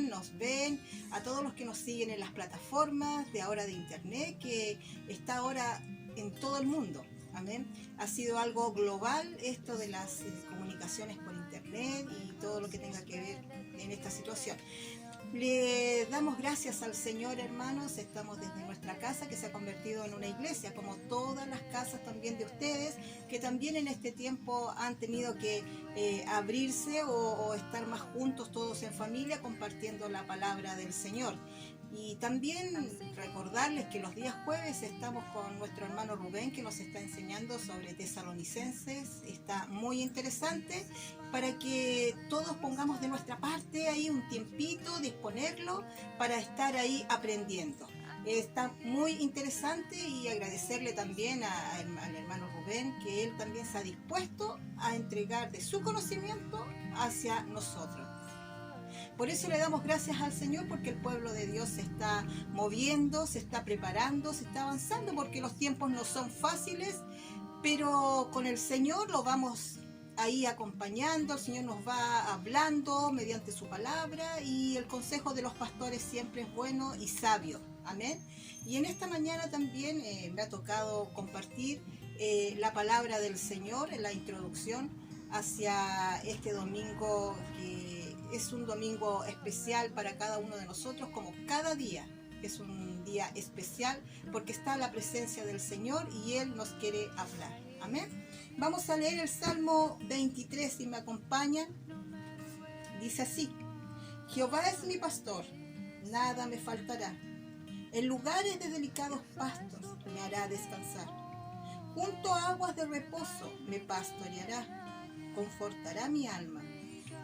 escuchan, nos ven, a todos los que nos siguen en las plataformas de ahora de internet, que está ahora en todo el mundo. Amén. Ha sido algo global esto de las comunicaciones por internet y todo lo que tenga que ver en esta situación. Le damos gracias al Señor, hermanos. Estamos desde nuestra casa, que se ha convertido en una iglesia, como todas las casas también de ustedes, que también en este tiempo han tenido que abrirse o estar más juntos todos en familia, compartiendo la palabra del Señor. Y también recordarles que los días jueves estamos con nuestro hermano Rubén, que nos está enseñando sobre Tesalonicenses. Está muy interesante para que todos pongamos de nuestra parte ahí un tiempito, disponerlo para estar ahí aprendiendo. Está muy interesante, y agradecerle también al hermano Rubén, que él también se ha dispuesto a entregar de su conocimiento hacia nosotros. Por eso le damos gracias al Señor, porque el pueblo de Dios se está moviendo, se está preparando, se está avanzando, porque los tiempos no son fáciles, pero con el Señor lo vamos ahí acompañando. El Señor nos va hablando mediante su palabra, y el consejo de los pastores siempre es bueno y sabio. Amén. Y en esta mañana también me ha tocado compartir la palabra del Señor en la introducción hacia este domingo, que es un domingo especial para cada uno de nosotros, como cada día es un día especial, porque está la presencia del Señor y Él nos quiere hablar. Amén. Vamos a leer el Salmo 23, si me acompañan. Dice así: Jehová es mi pastor, nada me faltará. En lugares de delicados pastos me hará descansar. Junto a aguas de reposo me pastoreará, confortará mi alma.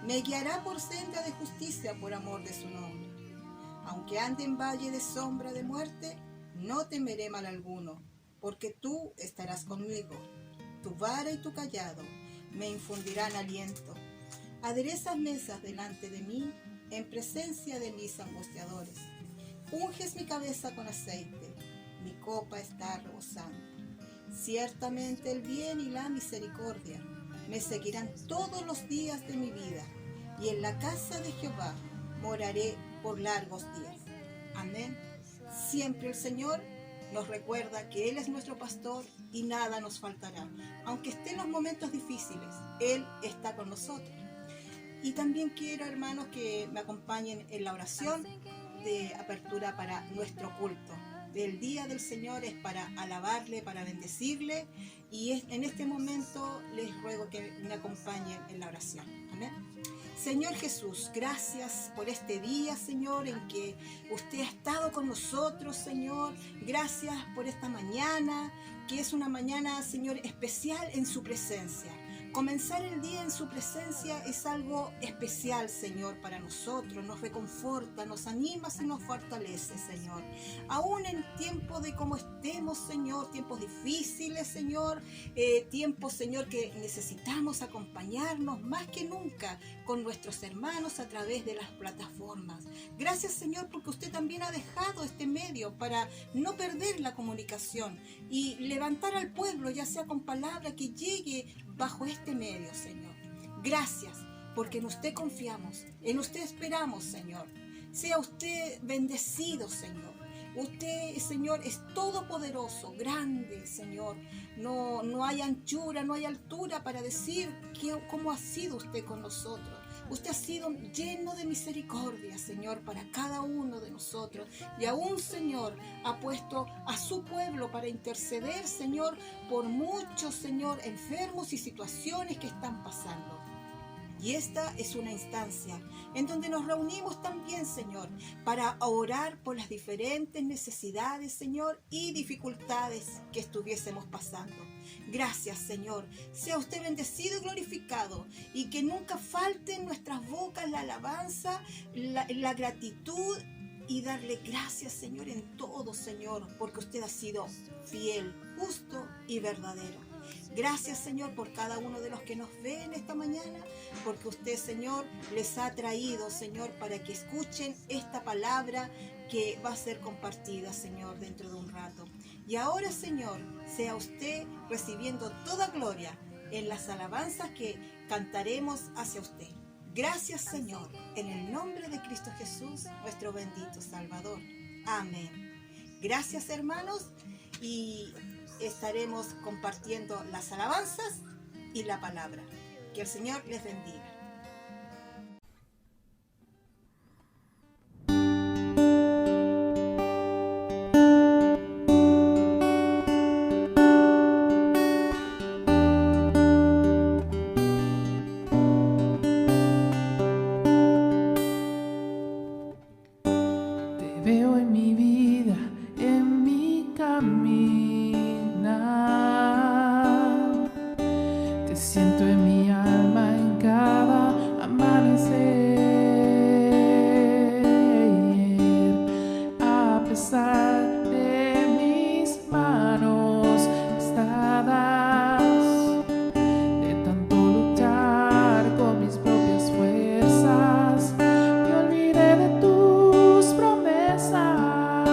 Me guiará por senda de justicia por amor de su nombre. Aunque ande en valle de sombra de muerte, no temeré mal alguno, porque tú estarás conmigo. Tu vara y tu cayado me infundirán aliento. Aderezas mesas delante de mí, en presencia de mis angustiadores. Unges mi cabeza con aceite, mi copa está rebosando. Ciertamente el bien y la misericordia me seguirán todos los días de mi vida, y en la casa de Jehová moraré por largos días. Amén. Siempre el Señor nos recuerda que Él es nuestro pastor y nada nos faltará. Aunque estén los momentos difíciles, Él está con nosotros. Y también quiero, hermanos, que me acompañen en la oración de apertura para nuestro culto. El día del Señor es para alabarle, para bendecirle, y en este momento les ruego que me acompañen en la oración. Amén. Señor Jesús, gracias por este día, Señor, en que usted ha estado con nosotros, Señor. Gracias por esta mañana, que es una mañana, Señor, especial en su presencia. Comenzar el día en su presencia es algo especial, Señor, para nosotros. Nos reconforta, nos anima y nos fortalece, Señor. Aún en tiempos de cómo estemos, Señor, tiempos difíciles, Señor, tiempos, Señor, que necesitamos acompañarnos más que nunca con nuestros hermanos a través de las plataformas. Gracias, Señor, porque usted también ha dejado este medio para no perder la comunicación y levantar al pueblo, ya sea con palabra, que llegue bajo este medio, Señor. Gracias, porque en usted confiamos, en usted esperamos, Señor. Sea usted bendecido, Señor. Usted, Señor, es todopoderoso, grande, Señor. No hay anchura, no hay altura para decir cómo ha sido usted con nosotros. Usted ha sido lleno de misericordia, Señor, para cada uno de nosotros. Y aún, Señor, ha puesto a su pueblo para interceder, Señor, por muchos, Señor, enfermos y situaciones que están pasando. Y esta es una instancia en donde nos reunimos también, Señor, para orar por las diferentes necesidades, Señor, y dificultades que estuviésemos pasando. Gracias, Señor. Sea usted bendecido y glorificado, y que nunca falte en nuestras bocas la alabanza, la gratitud, y darle gracias, Señor, en todo, Señor, porque usted ha sido fiel, justo y verdadero. Gracias, Señor, por cada uno de los que nos ven esta mañana, porque usted, Señor, les ha traído, Señor, para que escuchen esta palabra que va a ser compartida, Señor, dentro de un rato. Y ahora, Señor, sea usted recibiendo toda gloria en las alabanzas que cantaremos hacia usted. Gracias, Señor, en el nombre de Cristo Jesús. nuestro bendito Salvador. Amén. Gracias, hermanos, y estaremos compartiendo las alabanzas y la palabra. Que el Señor les bendiga. Te veo en mi vida, en mi caminar. Te siento en mi alma en cada amanecer. A pesar de mis manos gastadas, de tanto luchar con mis propias fuerzas, me olvidé de tus promesas.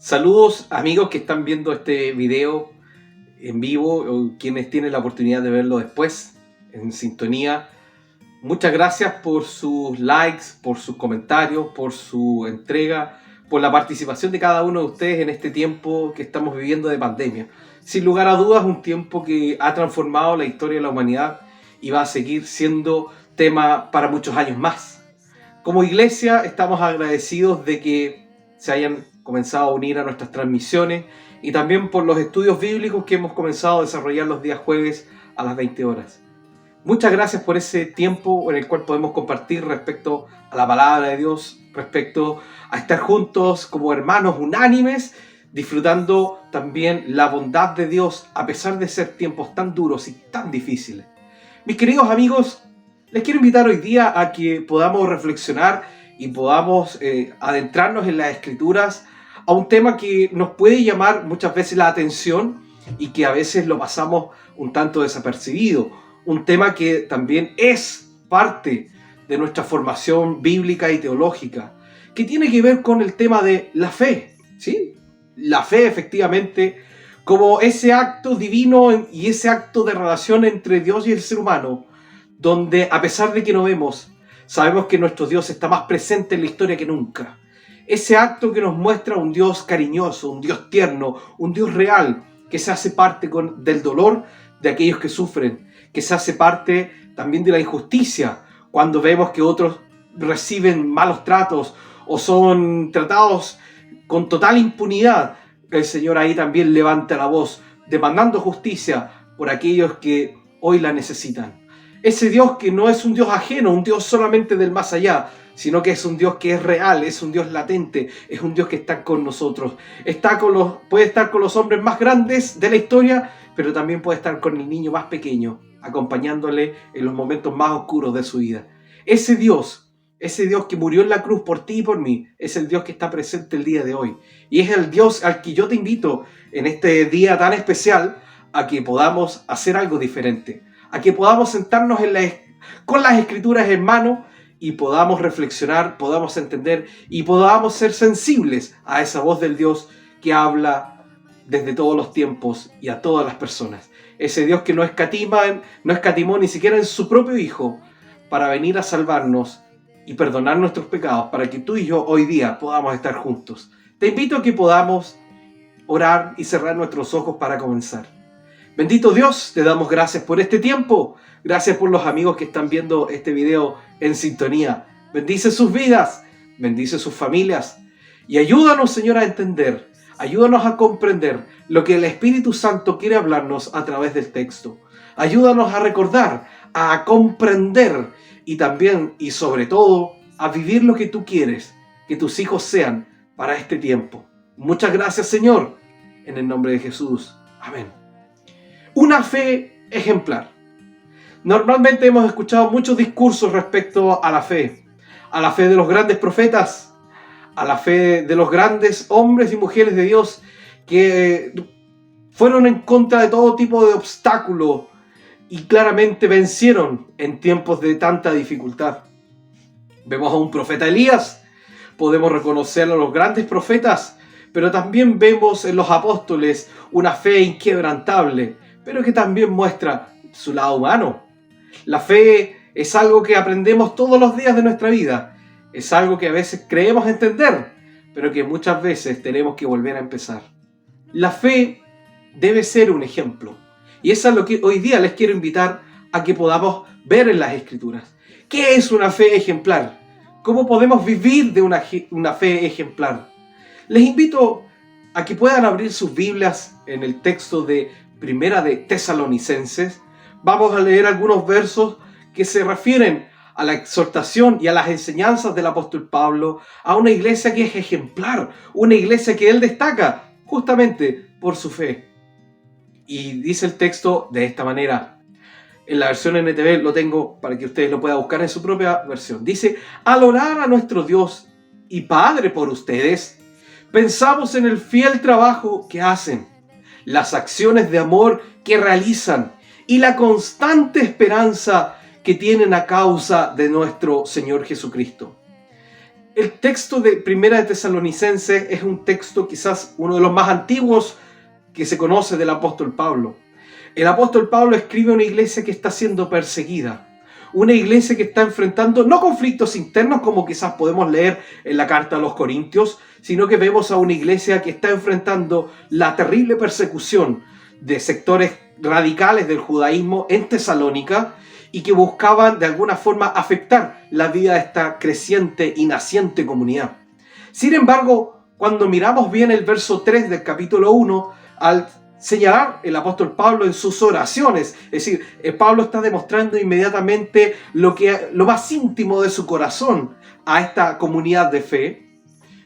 Saludos amigos que están viendo este video en vivo o quienes tienen la oportunidad de verlo después en sintonía. Muchas gracias por sus likes, por sus comentarios, por su entrega, por la participación de cada uno de ustedes en este tiempo que estamos viviendo de pandemia. Sin lugar a dudas, un tiempo que ha transformado la historia de la humanidad y va a seguir siendo tema para muchos años más. Como iglesia estamos agradecidos de que se hayan comenzado a unir a nuestras transmisiones y también por los estudios bíblicos que hemos comenzado a desarrollar los días jueves a las 20 horas. Muchas gracias por ese tiempo en el cual podemos compartir respecto a la palabra de Dios, respecto a estar juntos como hermanos unánimes, disfrutando también la bondad de Dios a pesar de ser tiempos tan duros y tan difíciles. Mis queridos amigos, les quiero invitar hoy día a que podamos reflexionar y podamos adentrarnos en las Escrituras a un tema que nos puede llamar muchas veces la atención y que a veces lo pasamos un tanto desapercibido. Un tema que también es parte de nuestra formación bíblica y teológica, que tiene que ver con el tema de la fe, ¿sí? La fe, efectivamente, como ese acto divino y ese acto de relación entre Dios y el ser humano, donde a pesar de que no vemos, sabemos que nuestro Dios está más presente en la historia que nunca. Ese acto que nos muestra un Dios cariñoso, un Dios tierno, un Dios real, que se hace parte del dolor de aquellos que sufren, que se hace parte también de la injusticia, cuando vemos que otros reciben malos tratos o son tratados con total impunidad. El Señor ahí también levanta la voz, demandando justicia por aquellos que hoy la necesitan. Ese Dios que no es un Dios ajeno, un Dios solamente del más allá, sino que es un Dios que es real, es un Dios latente, es un Dios que está con nosotros. Puede estar con los hombres más grandes de la historia, pero también puede estar con el niño más pequeño, acompañándole en los momentos más oscuros de su vida. Ese Dios que murió en la cruz por ti y por mí, es el Dios que está presente el día de hoy. Y es el Dios al que yo te invito en este día tan especial a que podamos hacer algo diferente, a que podamos sentarnos con las Escrituras en mano y podamos reflexionar, podamos entender y podamos ser sensibles a esa voz del Dios que habla desde todos los tiempos y a todas las personas. Ese Dios que no escatimó ni siquiera en su propio Hijo para venir a salvarnos y perdonar nuestros pecados, para que tú y yo hoy día podamos estar juntos. Te invito a que podamos orar y cerrar nuestros ojos para comenzar. Bendito Dios, te damos gracias por este tiempo. Gracias por los amigos que están viendo este video en sintonía. Bendice sus vidas, bendice sus familias y ayúdanos, Señor, a entender, ayúdanos a comprender lo que el Espíritu Santo quiere hablarnos a través del texto. Ayúdanos a recordar, a comprender y también y sobre todo a vivir lo que tú quieres que tus hijos sean para este tiempo. Muchas gracias, Señor, en el nombre de Jesús. Amén. Una fe ejemplar. Normalmente hemos escuchado muchos discursos respecto a la fe de los grandes profetas, a la fe de los grandes hombres y mujeres de Dios que fueron en contra de todo tipo de obstáculo y claramente vencieron en tiempos de tanta dificultad. Vemos a un profeta Elías, podemos reconocer a los grandes profetas, pero también vemos en los apóstoles una fe inquebrantable, pero que también muestra su lado humano. La fe es algo que aprendemos todos los días de nuestra vida. Es algo que a veces creemos entender, pero que muchas veces tenemos que volver a empezar. La fe debe ser un ejemplo. Y eso es lo que hoy día les quiero invitar a que podamos ver en las Escrituras. ¿Qué es una fe ejemplar? ¿Cómo podemos vivir de una fe ejemplar? Les invito a que puedan abrir sus Biblias en el texto de Primera de Tesalonicenses. Vamos a leer algunos versos que se refieren a la exhortación y a las enseñanzas del apóstol Pablo a una iglesia que es ejemplar, una iglesia que él destaca justamente por su fe. Y dice el texto de esta manera. En la versión NTV lo tengo para que ustedes lo puedan buscar en su propia versión. Dice: al orar a nuestro Dios y Padre por ustedes, pensamos en el fiel trabajo que hacen, las acciones de amor que realizan y la constante esperanza que tienen a causa de nuestro Señor Jesucristo. El texto de Primera de Tesalonicenses es un texto quizás uno de los más antiguos que se conoce del apóstol Pablo. El apóstol Pablo escribe a una iglesia que está siendo perseguida. Una iglesia que está enfrentando no conflictos internos como quizás podemos leer en la carta a los Corintios, sino que vemos a una iglesia que está enfrentando la terrible persecución de sectores radicales del judaísmo en Tesalónica y que buscaban de alguna forma afectar la vida de esta creciente y naciente comunidad. Sin embargo, cuando miramos bien el verso 3 del capítulo 1, al señalar el apóstol Pablo en sus oraciones, es decir, Pablo está demostrando inmediatamente lo más íntimo de su corazón a esta comunidad de fe.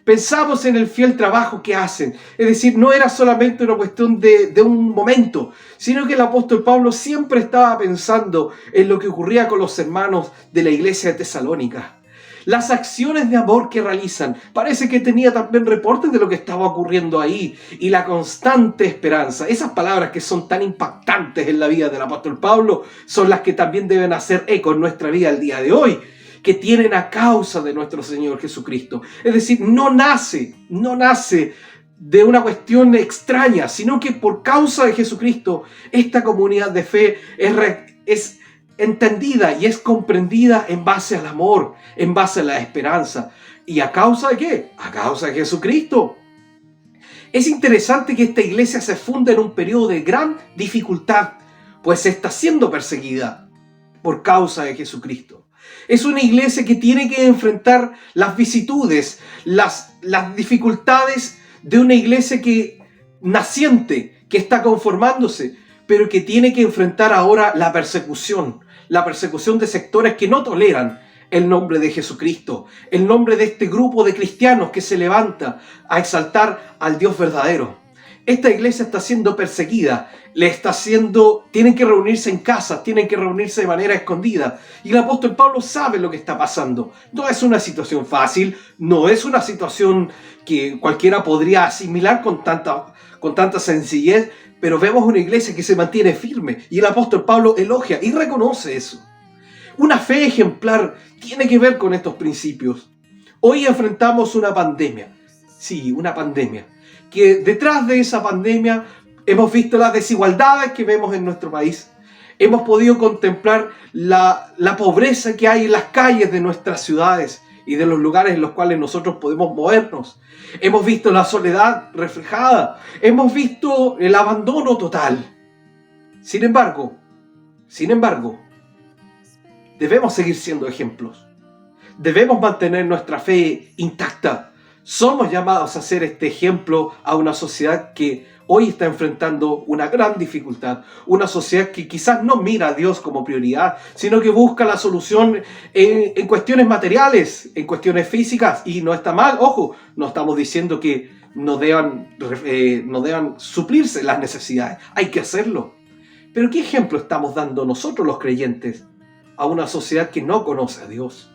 Pensamos en el fiel trabajo que hacen, es decir, no era solamente una cuestión de un momento, sino que el apóstol Pablo siempre estaba pensando en lo que ocurría con los hermanos de la iglesia de Tesalónica. Las acciones de amor que realizan, parece que tenía también reportes de lo que estaba ocurriendo ahí, y la constante esperanza. Esas palabras que son tan impactantes en la vida del apóstol Pablo son las que también deben hacer eco en nuestra vida el día de hoy, que tienen a causa de nuestro Señor Jesucristo. Es decir, no nace de una cuestión extraña, sino que por causa de Jesucristo, esta comunidad de fe es entendida y es comprendida en base al amor, en base a la esperanza. ¿Y a causa de qué? A causa de Jesucristo. Es interesante que esta iglesia se funda en un periodo de gran dificultad, pues está siendo perseguida por causa de Jesucristo. Es una iglesia que tiene que enfrentar las vicisitudes, las dificultades de una iglesia naciente, que está conformándose, pero que tiene que enfrentar ahora la persecución de sectores que no toleran el nombre de Jesucristo, el nombre de este grupo de cristianos que se levanta a exaltar al Dios verdadero. Esta iglesia está siendo perseguida, tienen que reunirse en casas, tienen que reunirse de manera escondida. Y el apóstol Pablo sabe lo que está pasando. No es una situación fácil, no es una situación que cualquiera podría asimilar con tanta sencillez, pero vemos una iglesia que se mantiene firme y el apóstol Pablo elogia y reconoce eso. Una fe ejemplar tiene que ver con estos principios. Hoy enfrentamos una pandemia. Sí, una pandemia. Que detrás de esa pandemia hemos visto las desigualdades que vemos en nuestro país. Hemos podido contemplar la pobreza que hay en las calles de nuestras ciudades y de los lugares en los cuales nosotros podemos movernos. Hemos visto la soledad reflejada. Hemos visto el abandono total. Sin embargo, debemos seguir siendo ejemplos. Debemos mantener nuestra fe intacta. Somos llamados a ser este ejemplo a una sociedad que hoy está enfrentando una gran dificultad. Una sociedad que quizás no mira a Dios como prioridad, sino que busca la solución en cuestiones materiales, en cuestiones físicas. Y no está mal, ojo, no estamos diciendo que no deban suplirse las necesidades. Hay que hacerlo. Pero ¿qué ejemplo estamos dando nosotros los creyentes a una sociedad que no conoce a Dios?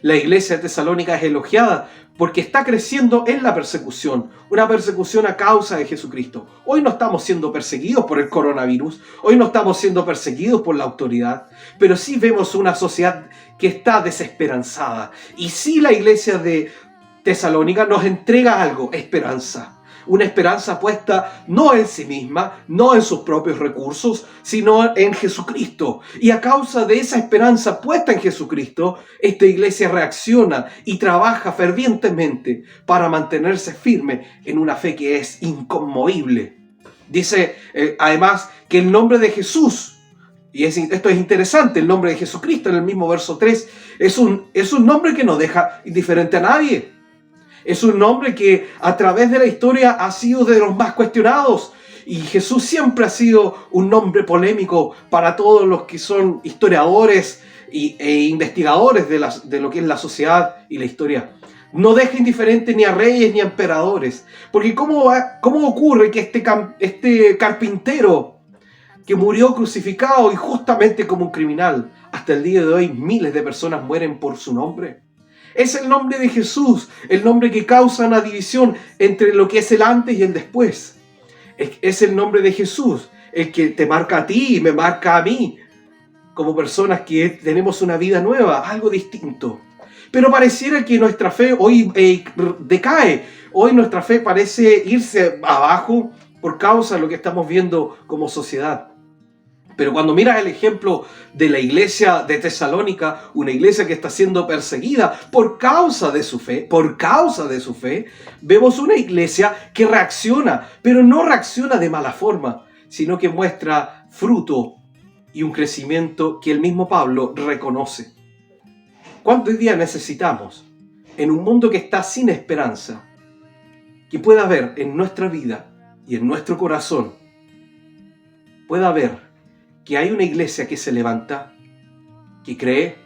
La iglesia de Tesalónica es elogiada porque está creciendo en la persecución, una persecución a causa de Jesucristo. Hoy no estamos siendo perseguidos por el coronavirus, hoy no estamos siendo perseguidos por la autoridad, pero sí vemos una sociedad que está desesperanzada. Y sí, la iglesia de Tesalónica nos entrega algo, esperanza. Una esperanza puesta no en sí misma, no en sus propios recursos, sino en Jesucristo. Y a causa de esa esperanza puesta en Jesucristo, esta iglesia reacciona y trabaja fervientemente para mantenerse firme en una fe que es inconmovible. Dice además que el nombre de Jesús, y esto es interesante, el nombre de Jesucristo en el mismo verso 3, es un nombre que no deja indiferente a nadie. Es un nombre que a través de la historia ha sido de los más cuestionados. Y Jesús siempre ha sido un nombre polémico para todos los que son historiadores e investigadores de lo que es la sociedad y la historia. No deja indiferente ni a reyes ni a emperadores. Porque ¿cómo ocurre que este carpintero que murió crucificado injustamente como un criminal, hasta el día de hoy miles de personas mueren por su nombre? Es el nombre de Jesús, el nombre que causa una división entre lo que es el antes y el después. Es el nombre de Jesús, el que te marca a ti y me marca a mí, como personas que tenemos una vida nueva, algo distinto. Pero pareciera que nuestra fe hoy decae. Hoy nuestra fe parece irse abajo por causa de lo que estamos viendo como sociedad. Pero cuando miras el ejemplo de la iglesia de Tesalónica, una iglesia que está siendo perseguida por causa de su fe, vemos una iglesia que reacciona, pero no reacciona de mala forma, sino que muestra fruto y un crecimiento que el mismo Pablo reconoce. ¿Cuánto hoy día necesitamos, en un mundo que está sin esperanza, que pueda haber en nuestra vida y en nuestro corazón, pueda haber que hay una iglesia que se levanta, que cree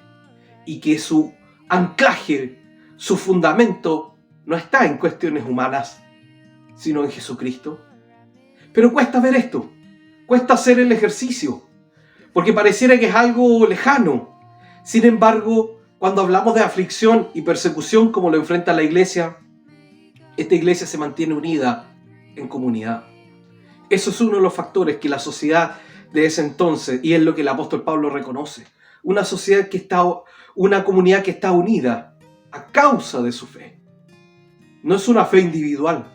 y que su anclaje, su fundamento no está en cuestiones humanas, sino en Jesucristo? Pero cuesta ver esto, cuesta hacer el ejercicio, porque pareciera que es algo lejano. Sin embargo, cuando hablamos de aflicción y persecución como lo enfrenta la iglesia, esta iglesia se mantiene unida en comunidad. Eso es uno de los factores que la sociedad de ese entonces, y es lo que el apóstol Pablo reconoce, una sociedad una comunidad que está unida a causa de su fe. No es una fe individual,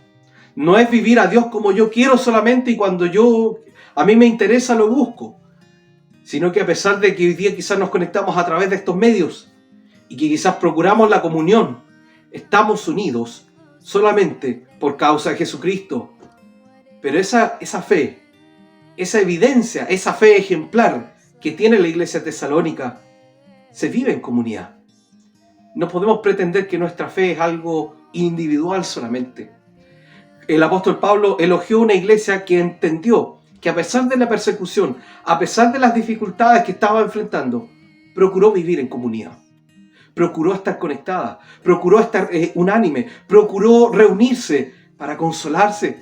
no es vivir a Dios como yo quiero solamente y cuando a mí me interesa lo busco, sino que a pesar de que hoy día quizás nos conectamos a través de estos medios y que quizás procuramos la comunión, estamos unidos solamente por causa de Jesucristo. Pero esa fe, esa evidencia, esa fe ejemplar que tiene la iglesia de Tesalónica, se vive en comunidad. No podemos pretender que nuestra fe es algo individual solamente. El apóstol Pablo elogió una iglesia que entendió que a pesar de la persecución, a pesar de las dificultades que estaba enfrentando, procuró vivir en comunidad. Procuró estar conectada, procuró estar unánime, procuró reunirse para consolarse,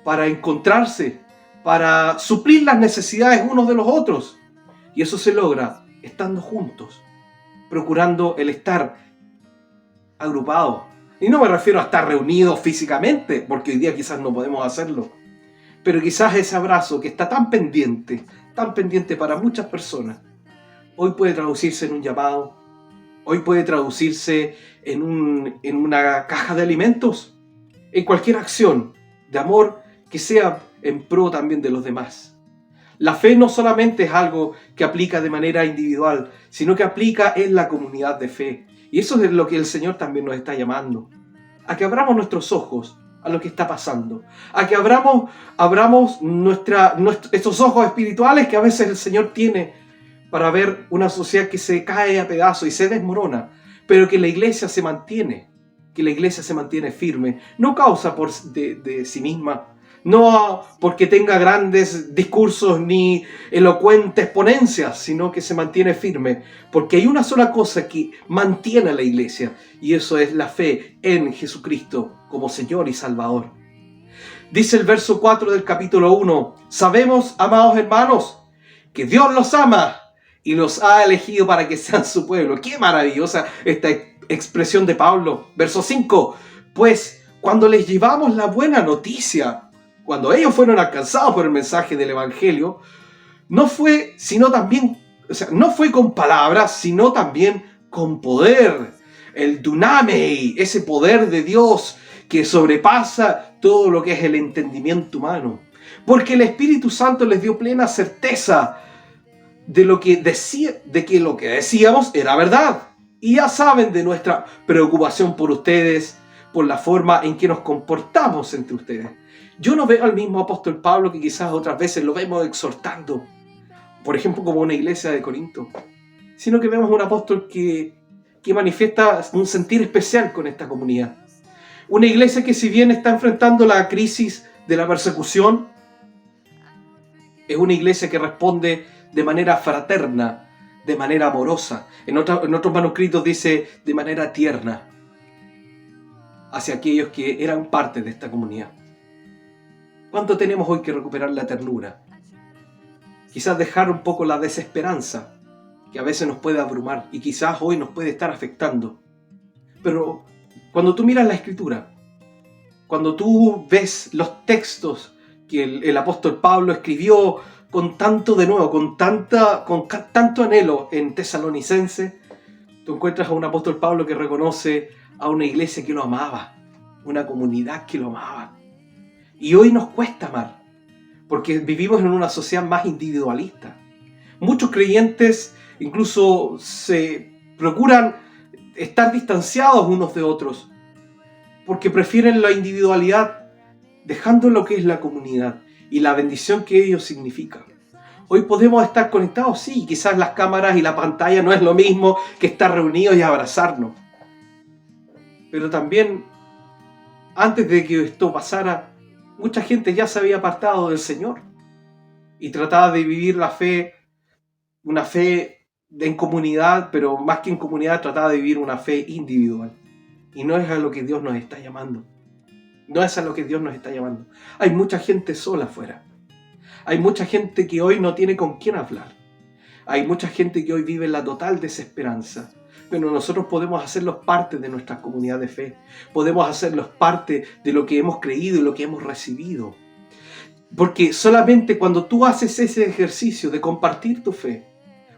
para encontrarse, para suplir las necesidades unos de los otros. Y eso se logra estando juntos, procurando el estar agrupados. Y no me refiero a estar reunidos físicamente, porque hoy día quizás no podemos hacerlo. Pero quizás ese abrazo que está tan pendiente para muchas personas, hoy puede traducirse en un llamado, hoy puede traducirse en una caja de alimentos, en cualquier acción de amor que sea en pro también de los demás. La fe no solamente es algo que aplica de manera individual, sino que aplica en la comunidad de fe. Y eso es lo que el Señor también nos está llamando. A que abramos nuestros ojos a lo que está pasando. A que abramos estos ojos espirituales que a veces el Señor tiene para ver una sociedad que se cae a pedazos y se desmorona. Pero que la iglesia se mantiene. Que la iglesia se mantiene firme. No causa de sí misma. No porque tenga grandes discursos ni elocuentes ponencias, sino que se mantiene firme. Porque hay una sola cosa que mantiene a la iglesia, y eso es la fe en Jesucristo como Señor y Salvador. Dice el verso 4 del capítulo 1, sabemos, amados hermanos, que Dios los ama y los ha elegido para que sean su pueblo. ¡Qué maravillosa esta expresión de Pablo! Verso 5, pues cuando les llevamos la buena noticia, cuando ellos fueron alcanzados por el mensaje del Evangelio, no fue con palabras, sino también con poder. El dunamei, ese poder de Dios que sobrepasa todo lo que es el entendimiento humano. Porque el Espíritu Santo les dio plena certeza de que lo que decíamos era verdad. Y ya saben de nuestra preocupación por ustedes, por la forma en que nos comportamos entre ustedes. Yo no veo al mismo apóstol Pablo que quizás otras veces lo vemos exhortando, por ejemplo, como una iglesia de Corinto, sino que vemos un apóstol que manifiesta un sentir especial con esta comunidad. Una iglesia que si bien está enfrentando la crisis de la persecución, es una iglesia que responde de manera fraterna, de manera amorosa. En otros manuscritos dice de manera tierna hacia aquellos que eran parte de esta comunidad. ¿Cuánto tenemos hoy que recuperar la ternura? Quizás dejar un poco la desesperanza que a veces nos puede abrumar y quizás hoy nos puede estar afectando. Pero cuando tú miras la Escritura, cuando tú ves los textos que el apóstol Pablo escribió con tanto anhelo en Tesalonicense, Tú encuentras a un apóstol Pablo que reconoce a una iglesia que lo amaba, una comunidad que lo amaba. Y hoy nos cuesta amar, porque vivimos en una sociedad más individualista. Muchos creyentes incluso se procuran estar distanciados unos de otros, porque prefieren la individualidad, dejando lo que es la comunidad y la bendición que ello significa. Hoy podemos estar conectados, sí, quizás las cámaras y la pantalla no es lo mismo que estar reunidos y abrazarnos. Pero también, antes de que esto pasara, mucha gente ya se había apartado del Señor y trataba de vivir la fe, una fe en comunidad, pero más que en comunidad trataba de vivir una fe individual. Y no es a lo que Dios nos está llamando. No es a lo que Dios nos está llamando. Hay mucha gente sola afuera. Hay mucha gente que hoy no tiene con quién hablar. Hay mucha gente que hoy vive en la total desesperanza. Pero nosotros podemos hacerlos parte de nuestra comunidad de fe. Podemos hacerlos parte de lo que hemos creído y lo que hemos recibido. Porque solamente cuando tú haces ese ejercicio de compartir tu fe,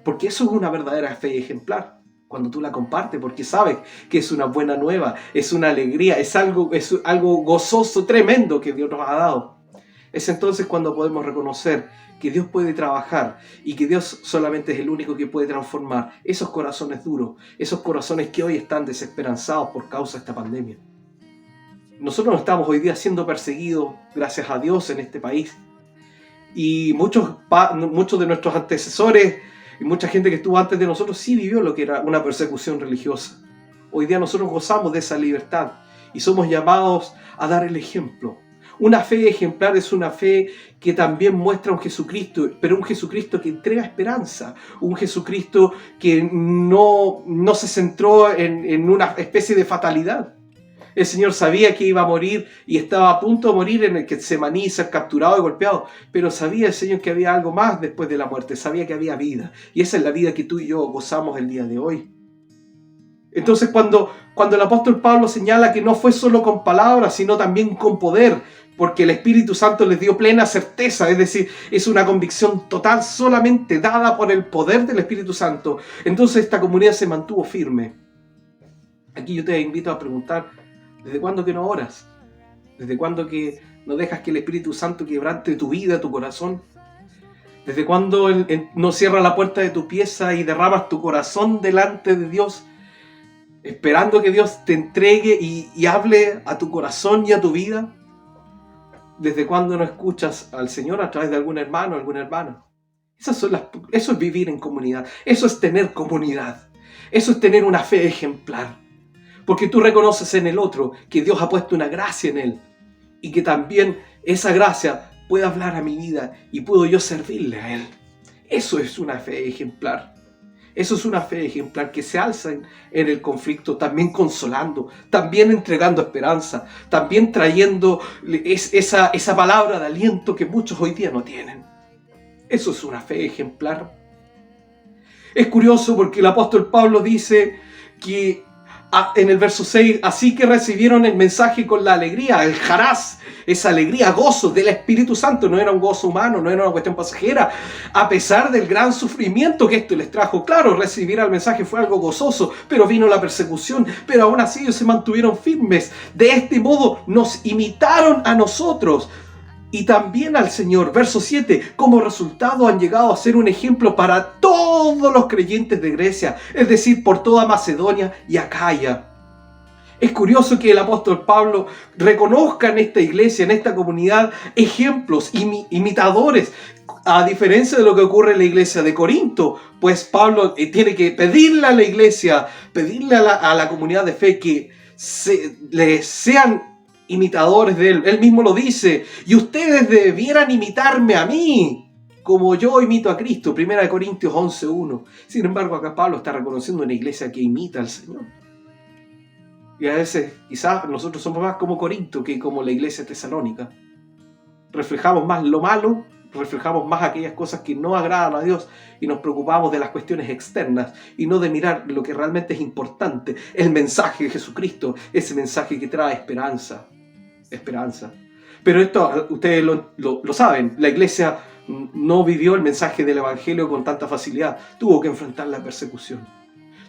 porque eso es una verdadera fe ejemplar, cuando tú la compartes, porque sabes que es una buena nueva, es una alegría, es algo gozoso, tremendo que Dios nos ha dado. Es entonces cuando podemos reconocer que Dios puede trabajar y que Dios solamente es el único que puede transformar esos corazones duros, esos corazones que hoy están desesperanzados por causa de esta pandemia. Nosotros no estamos hoy día siendo perseguidos, gracias a Dios, en este país. Y muchos de nuestros antecesores y mucha gente que estuvo antes de nosotros sí vivió lo que era una persecución religiosa. Hoy día nosotros gozamos de esa libertad y somos llamados a dar el ejemplo. Una fe ejemplar es una fe que también muestra un Jesucristo, pero un Jesucristo que entrega esperanza, un Jesucristo que no se centró en una especie de fatalidad. El Señor sabía que iba a morir y estaba a punto de morir en el Getsemaní, ser capturado y golpeado, pero sabía el Señor que había algo más después de la muerte, sabía que había vida, y esa es la vida que tú y yo gozamos el día de hoy. Entonces cuando el apóstol Pablo señala que no fue solo con palabras, sino también con poder, porque el Espíritu Santo les dio plena certeza, es decir, es una convicción total solamente dada por el poder del Espíritu Santo, entonces esta comunidad se mantuvo firme. Aquí yo te invito a preguntar, ¿desde cuándo que no oras? ¿Desde cuándo que no dejas que el Espíritu Santo quebrante tu vida, tu corazón? ¿Desde cuándo no cierras la puerta de tu pieza y derramas tu corazón delante de Dios, esperando que Dios te entregue y hable a tu corazón y a tu vida? ¿Desde cuándo no escuchas al Señor a través de algún hermano o alguna hermana? Eso es vivir en comunidad, eso es tener comunidad, eso es tener una fe ejemplar. Porque tú reconoces en el otro que Dios ha puesto una gracia en él y que también esa gracia puede hablar a mi vida y puedo yo servirle a él. Eso es una fe ejemplar. Eso es una fe ejemplar que se alza en el conflicto, también consolando, también entregando esperanza, también trayendo esa palabra de aliento que muchos hoy día no tienen. Eso es una fe ejemplar. Es curioso porque el apóstol Pablo dice que en el verso 6, así que recibieron el mensaje con la alegría, el jarás, esa alegría, gozo del Espíritu Santo. No era un gozo humano, no era una cuestión pasajera, a pesar del gran sufrimiento que esto les trajo. Claro, recibir el mensaje fue algo gozoso, pero vino la persecución, pero aún así ellos se mantuvieron firmes. De este modo nos imitaron a nosotros y también al Señor. Verso 7, como resultado han llegado a ser un ejemplo para todos los creyentes de Grecia, es decir, por toda Macedonia y Acaya. Es curioso que el apóstol Pablo reconozca en esta iglesia, en esta comunidad, ejemplos, imitadores, a diferencia de lo que ocurre en la iglesia de Corinto, pues Pablo tiene que pedirle a la iglesia, pedirle a la comunidad de fe que sean imitadores de él. Él mismo lo dice, y ustedes debieran imitarme a mí, como yo imito a Cristo. 1 Corintios 11:1. Sin embargo, acá Pablo está reconociendo una iglesia que imita al Señor. Y a veces, quizás nosotros somos más como Corinto que como la iglesia tesalónica. Reflejamos más lo malo, reflejamos más aquellas cosas que no agradan a Dios y nos preocupamos de las cuestiones externas y no de mirar lo que realmente es importante, el mensaje de Jesucristo, ese mensaje que trae esperanza. Pero esto ustedes lo saben, la iglesia no vivió el mensaje del evangelio con tanta facilidad, tuvo que enfrentar la persecución,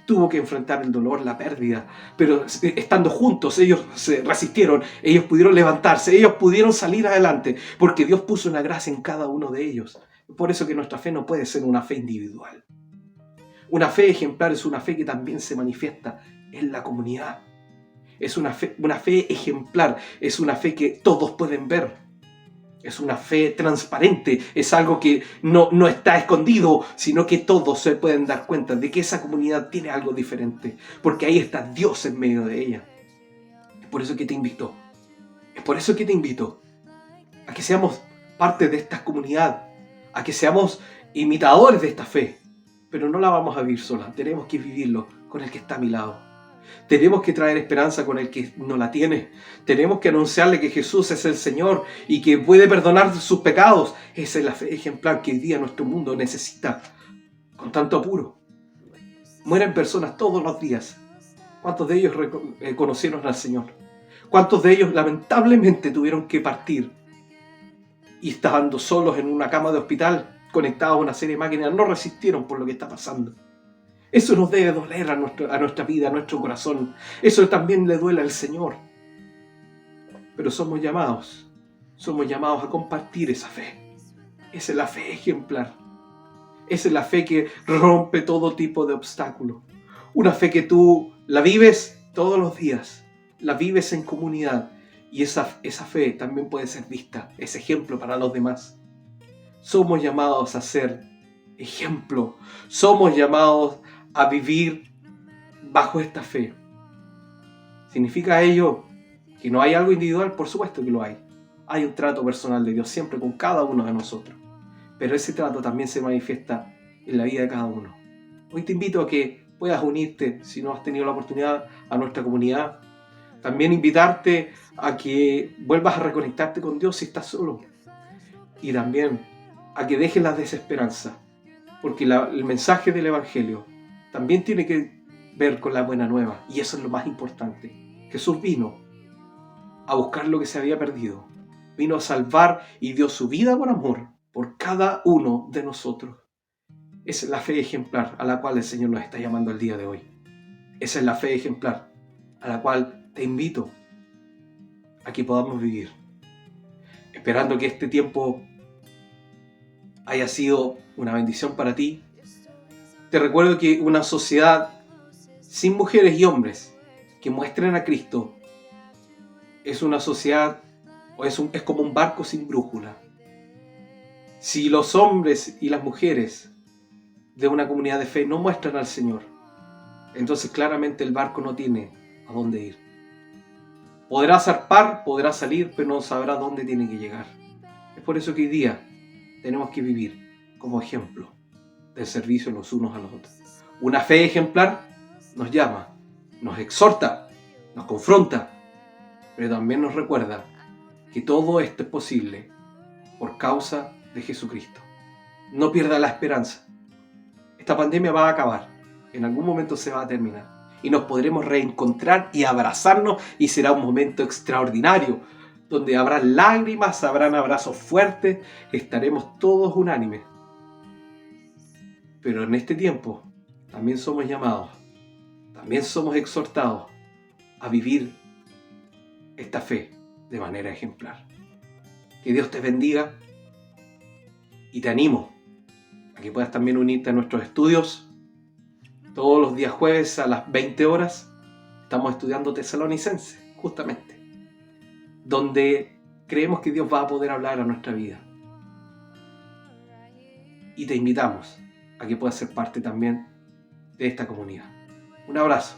tuvo que enfrentar el dolor, la pérdida, pero estando juntos ellos se resistieron, ellos pudieron levantarse, ellos pudieron salir adelante, porque Dios puso una gracia en cada uno de ellos. Por eso que nuestra fe no puede ser una fe individual. Una fe ejemplar es una fe que también se manifiesta en la comunidad. Es una fe ejemplar, es una fe que todos pueden ver. Es una fe transparente, es algo que no está escondido, sino que todos se pueden dar cuenta de que esa comunidad tiene algo diferente, porque ahí está Dios en medio de ella. Es por eso que te invito, a que seamos parte de esta comunidad, a que seamos imitadores de esta fe, pero no la vamos a vivir sola, tenemos que vivirlo con el que está a mi lado. Tenemos que traer esperanza con el que no la tiene. Tenemos que anunciarle que Jesús es el Señor y que puede perdonar sus pecados. Esa es la fe ejemplar que hoy día nuestro mundo necesita con tanto apuro. Mueren personas todos los días. ¿Cuántos de ellos conocieron al Señor? ¿Cuántos de ellos lamentablemente tuvieron que partir y estando solos en una cama de hospital, conectados a una serie de máquinas, no resistieron por lo que está pasando? Eso nos debe doler a nuestra vida, a nuestro corazón. Eso también le duele al Señor. Pero somos llamados a compartir esa fe. Esa es la fe ejemplar. Esa es la fe que rompe todo tipo de obstáculos. Una fe que tú la vives todos los días, la vives en comunidad. Y esa fe también puede ser vista, es ejemplo para los demás. Somos llamados a ser ejemplo. Somos llamados a vivir bajo esta fe. ¿Significa ello que no hay algo individual? Por supuesto que lo hay. Hay un trato personal de Dios siempre con cada uno de nosotros. Pero ese trato también se manifiesta en la vida de cada uno. Hoy te invito a que puedas unirte, si no has tenido la oportunidad, a nuestra comunidad. También invitarte a que vuelvas a reconectarte con Dios si estás solo. Y también a que dejes la desesperanza. Porque el mensaje del Evangelio también tiene que ver con la buena nueva. Y eso es lo más importante. Jesús vino a buscar lo que se había perdido. Vino a salvar y dio su vida por amor por cada uno de nosotros. Esa es la fe ejemplar a la cual el Señor nos está llamando el día de hoy. Esa es la fe ejemplar a la cual te invito a que podamos vivir. Esperando que este tiempo haya sido una bendición para ti. Te recuerdo que una sociedad sin mujeres y hombres que muestren a Cristo es una sociedad o es como un barco sin brújula. Si los hombres y las mujeres de una comunidad de fe no muestran al Señor, entonces claramente el barco no tiene a dónde ir. Podrá zarpar, podrá salir, pero no sabrá dónde tiene que llegar. Es por eso que hoy día tenemos que vivir como ejemplo del servicio los unos a los otros. Una fe ejemplar nos llama, nos exhorta, nos confronta, pero también nos recuerda que todo esto es posible por causa de Jesucristo. No pierda la esperanza. Esta pandemia va a acabar. En algún momento se va a terminar. Y nos podremos reencontrar y abrazarnos y será un momento extraordinario, donde habrá lágrimas, habrán abrazos fuertes, estaremos todos unánimes. Pero en este tiempo también somos llamados, también somos exhortados a vivir esta fe de manera ejemplar. Que Dios te bendiga y te animo a que puedas también unirte a nuestros estudios. Todos los días jueves a las 20 horas estamos estudiando Tesalonicenses, justamente, donde creemos que Dios va a poder hablar a nuestra vida. Y te invitamos a que puedas ser parte también de esta comunidad. Un abrazo.